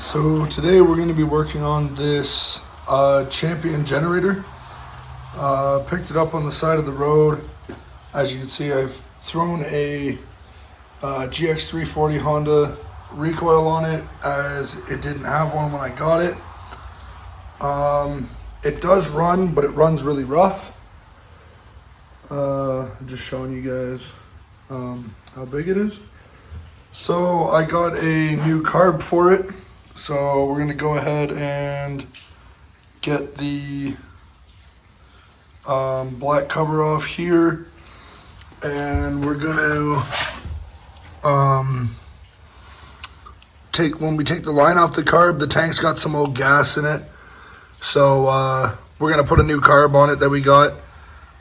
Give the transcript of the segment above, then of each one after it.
So today we're going to be working on this Champion generator. Picked it up on the side of the road. As you can see, I've thrown a GX340 Honda recoil on it as it didn't have one when I got it. It does run, but it runs really rough. Just showing you guys how big it is. So I got a new carb for it. So we're gonna go ahead and get the black cover off here, and we're gonna when we take the line off the carb, the tank's got some old gas in it. So we're gonna put a new carb on it that we got.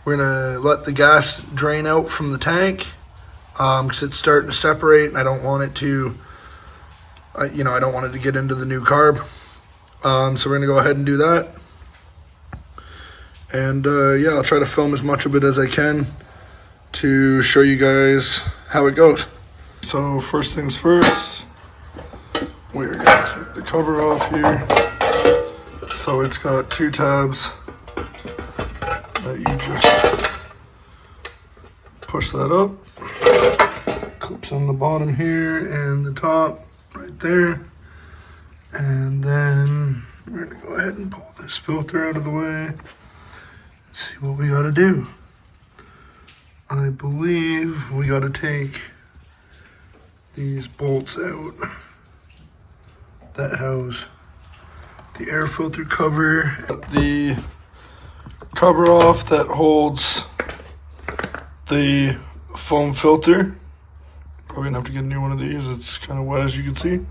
We're gonna let the gas drain out from the tank because it's starting to separate, and I don't want it to. I don't want it to get into the new carb. So we're gonna go ahead and do that. And yeah, I'll try to film as much of it as I can to show you guys how it goes. So first things first, we're gonna take the cover off here. So it's got two tabs that you just push that up. Clips on the bottom here and the top right there. And then we're gonna go ahead and pull this filter out of the way. Let's see what we gotta do. I believe we gotta take these bolts out that house the air filter cover. The cover off that holds the foam filter. Probably gonna have to get a new one of these. It's kind of wet, as you can see.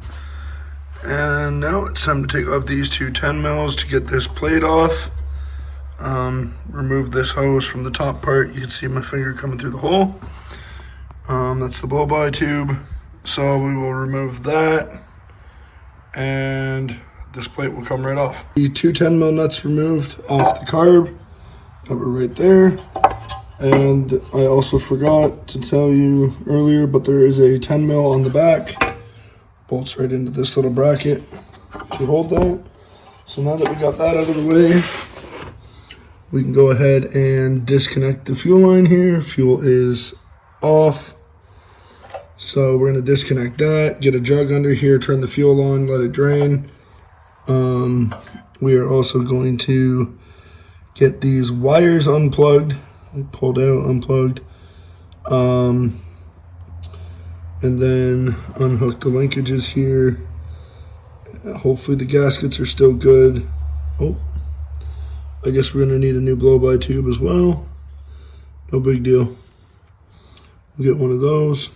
And now it's time to take off these two 10 mils to get this plate off. Remove this hose from the top part. You can see my finger coming through the hole. That's the blow-by tube. So we will remove that, and this plate will come right off. The two 10 mil nuts removed off the carb that were right there. And I also forgot to tell you earlier, but there is a 10 mil on the back. Bolts right into this little bracket to hold that. So now that we got that out of the way, we can go ahead and disconnect the fuel line here. Fuel is off. So we're gonna disconnect that, get a jug under here, turn the fuel on, let it drain. We are also going to get these wires unplugged. Pulled out, unplugged, and then unhook the linkages here. Hopefully the gaskets are still good. Oh, I guess we're gonna need a new blow-by tube as well. No big deal. We'll get one of those.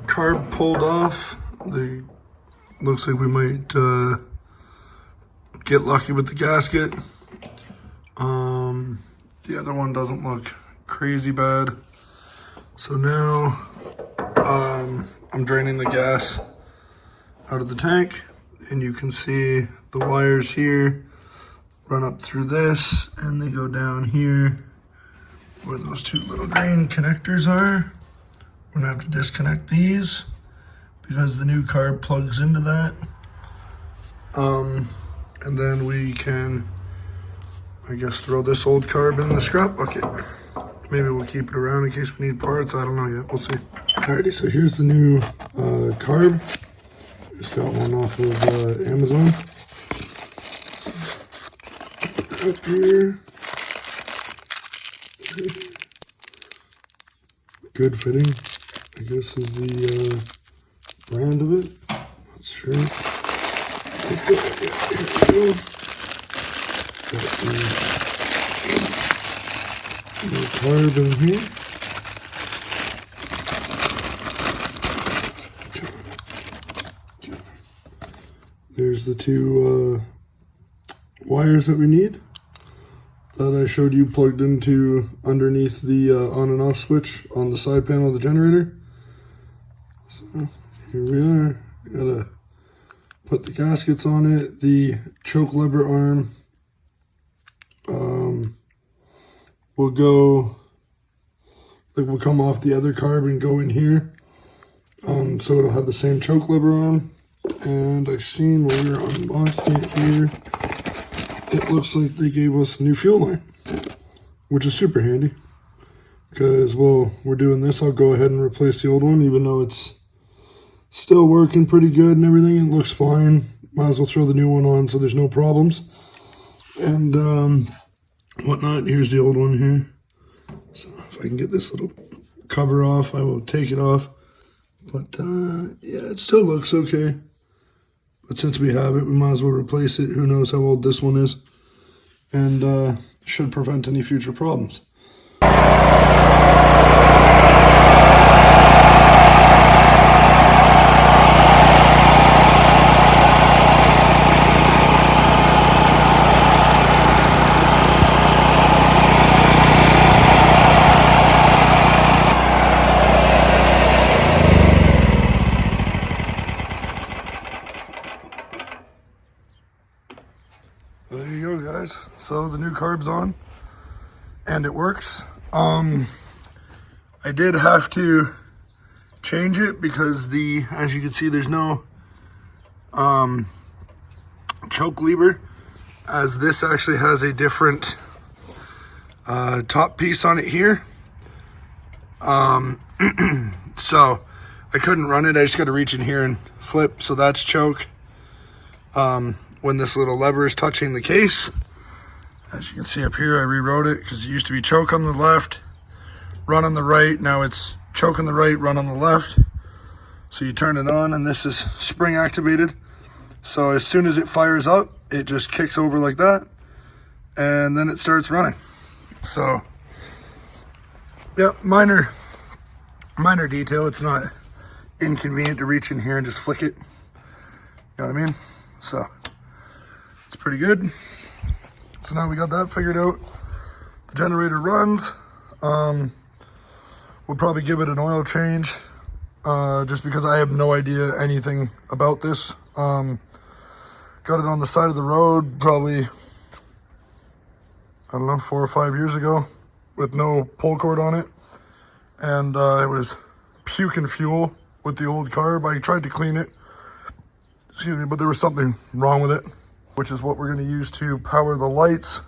Carb pulled off. Looks like we might get lucky with the gasket. The other one doesn't look crazy bad. So now I'm draining the gas out of the tank, and you can see the wires here run up through this, and they go down here where those two little green connectors are. We're gonna have to disconnect these because the new carb plugs into that. And then we can, I guess, throw this old carb in the scrap bucket. Maybe we'll keep it around in case we need parts. I don't know yet. We'll see. Alrighty, so here's the new carb. Just got one off of Amazon. Up here. Good fitting, I guess, is the brand of it. Not sure. Here we go. Got the carb in here. There's the two wires that we need that I showed you plugged into underneath the on and off switch on the side panel of the generator. So here we are. Gotta put the gaskets on it. The choke lever arm will go, like, will come off the other carb and go in here. So it'll have the same choke lever arm And I seen when we were unboxing it here, it looks like they gave us a new fuel line, which is super handy. Because while we're doing this, I'll go ahead and replace the old one, even though it's still working pretty good and everything. It looks fine. Might as well throw the new one on so there's no problems. And whatnot. Here's the old one here. So if I can get this little cover off, I will take it off. But yeah, it still looks okay. But since we have it, we might as well replace it. Who knows how old this one is. And should prevent any future problems. There you go, guys. So the new carb's on, and it works. I did have to change it because as you can see, there's no choke lever, as this actually has a different top piece on it here. So I couldn't run it. I just got to reach in here and flip. So that's choke. When this little lever is touching the case. As you can see up here, I rewrote it because it used to be choke on the left, run on the right. Now it's choke on the right, run on the left. So you turn it on, and this is spring activated. So as soon as it fires up, it just kicks over like that, and then it starts running. So yeah, minor detail. It's not inconvenient to reach in here and just flick it. You know what I mean? So it's pretty good. So now we got that figured out. The generator runs. We'll probably give it an oil change, just because I have no idea anything about this. Got it on the side of the road probably, I don't know, 4 or 5 years ago with no pull cord on it. And it was puking fuel with the old carb. I tried to clean it, excuse me, but there was something wrong with it, which is what we're going to use to power the lights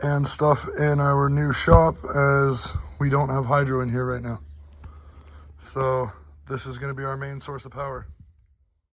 and stuff in our new shop, as we don't have hydro in here right now. So this is going to be our main source of power.